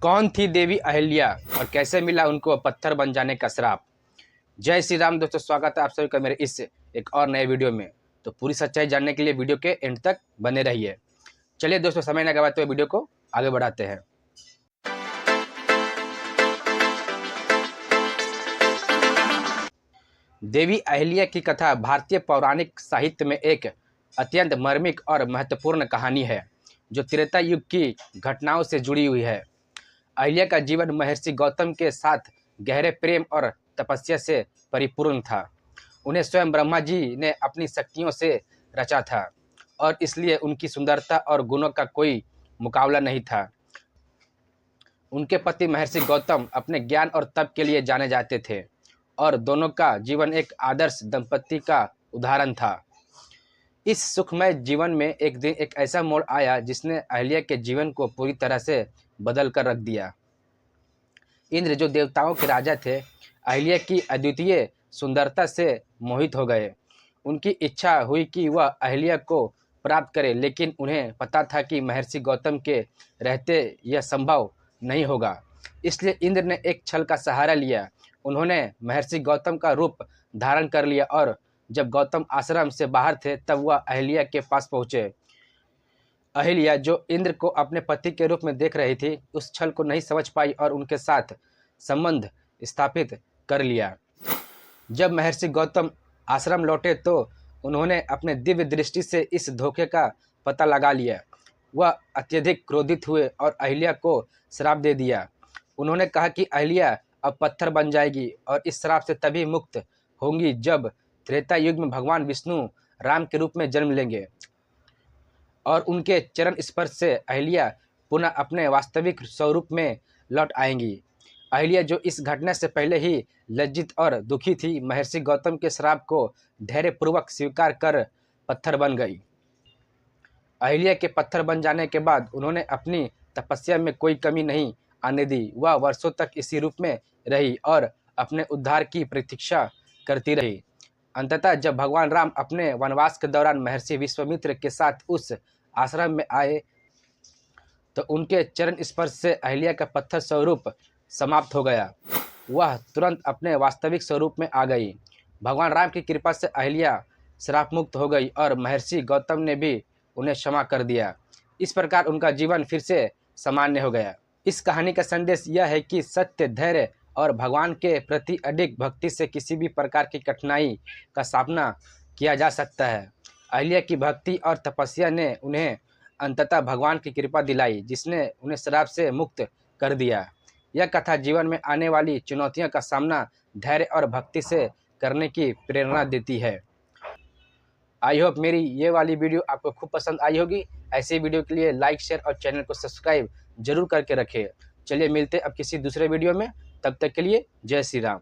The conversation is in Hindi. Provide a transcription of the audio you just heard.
कौन थी देवी अहिल्या और कैसे मिला उनको पत्थर बन जाने का श्राप। जय श्री राम दोस्तों, स्वागत है आप सभी का मेरे इस एक और नए वीडियो में। तो पूरी सच्चाई जानने के लिए वीडियो के एंड तक बने रहिए। चलिए दोस्तों, समय न गवाते हुए वीडियो को आगे बढ़ाते हैं। देवी अहिल्या की कथा भारतीय पौराणिक साहित्य में एक अत्यंत मार्मिक और महत्वपूर्ण कहानी है जो त्रेता युग की घटनाओं से जुड़ी हुई है। अहिल्या का जीवन महर्षि गौतम के साथ गहरे प्रेम और तपस्या से परिपूर्ण था। उन्हें स्वयं ब्रह्मा जी ने अपनी शक्तियों से रचा था और इसलिए उनकी सुंदरता और गुणों का कोई मुकाबला नहीं था। उनके पति महर्षि गौतम अपने ज्ञान और तप के लिए जाने जाते थे और दोनों का जीवन एक आदर्श दंपति का उदाहरण था। इस सुखमय जीवन में एक दिन एक ऐसा मोड़ आया जिसने अहिल्या के जीवन को पूरी तरह से बदल कर रख दिया। इंद्र जो देवताओं के राजा थे, अहिल्या की अद्वितीय सुंदरता से मोहित हो गए। उनकी इच्छा हुई कि वह अहिल्या को प्राप्त करे, लेकिन उन्हें पता था कि महर्षि गौतम के रहते यह संभव नहीं होगा। इसलिए इंद्र ने एक छल का सहारा लिया। उन्होंने महर्षि गौतम का रूप धारण कर लिया और जब गौतम आश्रम से बाहर थे तब वह अहिल्या के पास पहुँचे। अहिल्या, जो इंद्र को अपने पति के रूप में देख रही थी, उस छल को नहीं समझ पाई और उनके साथ संबंध स्थापित कर लिया। जब महर्षि गौतम आश्रम लौटे तो उन्होंने अपने दिव्य दृष्टि से इस धोखे का पता लगा लिया। वह अत्यधिक क्रोधित हुए और अहिल्या को श्राप दे दिया। उन्होंने कहा कि अहिल्या अब पत्थर बन जाएगी और इस श्राप से तभी मुक्त होंगी जब त्रेता युग में भगवान विष्णु राम के रूप में जन्म लेंगे और उनके चरण स्पर्श से अहिल्या पुनः अपने वास्तविक स्वरूप में लौट आएंगी। अहिल्या, जो इस घटना से पहले ही लज्जित और दुखी थी, महर्षि गौतम के श्राप को धैर्यपूर्वक स्वीकार कर पत्थर बन गई। अहिल्या के पत्थर बन जाने के बाद उन्होंने अपनी तपस्या में कोई कमी नहीं आने दी। वह वर्षों तक इसी रूप में रही और अपने उद्धार की प्रतीक्षा करती रही। अंततः जब भगवान राम अपने वनवास के दौरान महर्षि विश्वामित्र के साथ उस आश्रम में आए तो उनके चरण स्पर्श से अहिल्या का पत्थर स्वरूप समाप्त हो गया। वह तुरंत अपने वास्तविक स्वरूप में आ गई। भगवान राम की कृपा से अहिल्या श्राप मुक्त हो गई और महर्षि गौतम ने भी उन्हें क्षमा कर दिया। इस प्रकार उनका जीवन फिर से सामान्य हो गया। इस कहानी का संदेश यह है कि सत्य, धैर्य और भगवान के प्रति अडिग भक्ति से किसी भी प्रकार की कठिनाई का सामना किया जा सकता है। अहिल्या की भक्ति और तपस्या ने उन्हें अंततः भगवान की कृपा दिलाई, जिसने उन्हें श्राप से मुक्त कर दिया। यह कथा जीवन में आने वाली चुनौतियों का सामना धैर्य और भक्ति से करने की प्रेरणा देती है। आई होप मेरी ये वाली वीडियो आपको खूब पसंद आई होगी। ऐसे वीडियो के लिए लाइक, शेयर और चैनल को सब्सक्राइब जरूर करके रखें। चलिए मिलते अब किसी दूसरे वीडियो में, तब तक के लिए जय श्री राम।